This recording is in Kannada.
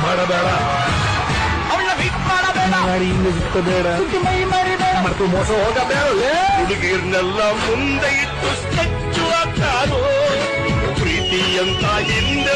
ಮಾಡಬೇಡ, ಅವಳ ಬಿಟ್ ಮಾಡಬೇಡ, ಹಿಂಗ ಸಿಕ್ಕಬೇಡ, ಮೈ ಮರಿಬೇಡ, ಮತ್ತು ಮೋಸ ಹೋಗಬೇಡ. ಹುಡುಗಿರ್ನೆಲ್ಲ ಮುಂದೆ ಇಟ್ಟು ಸ್ಕೆಚ್ಚು ಹಾಕಾರು ಪ್ರೀತಿ ಅಂತ ಹಿಂದೆ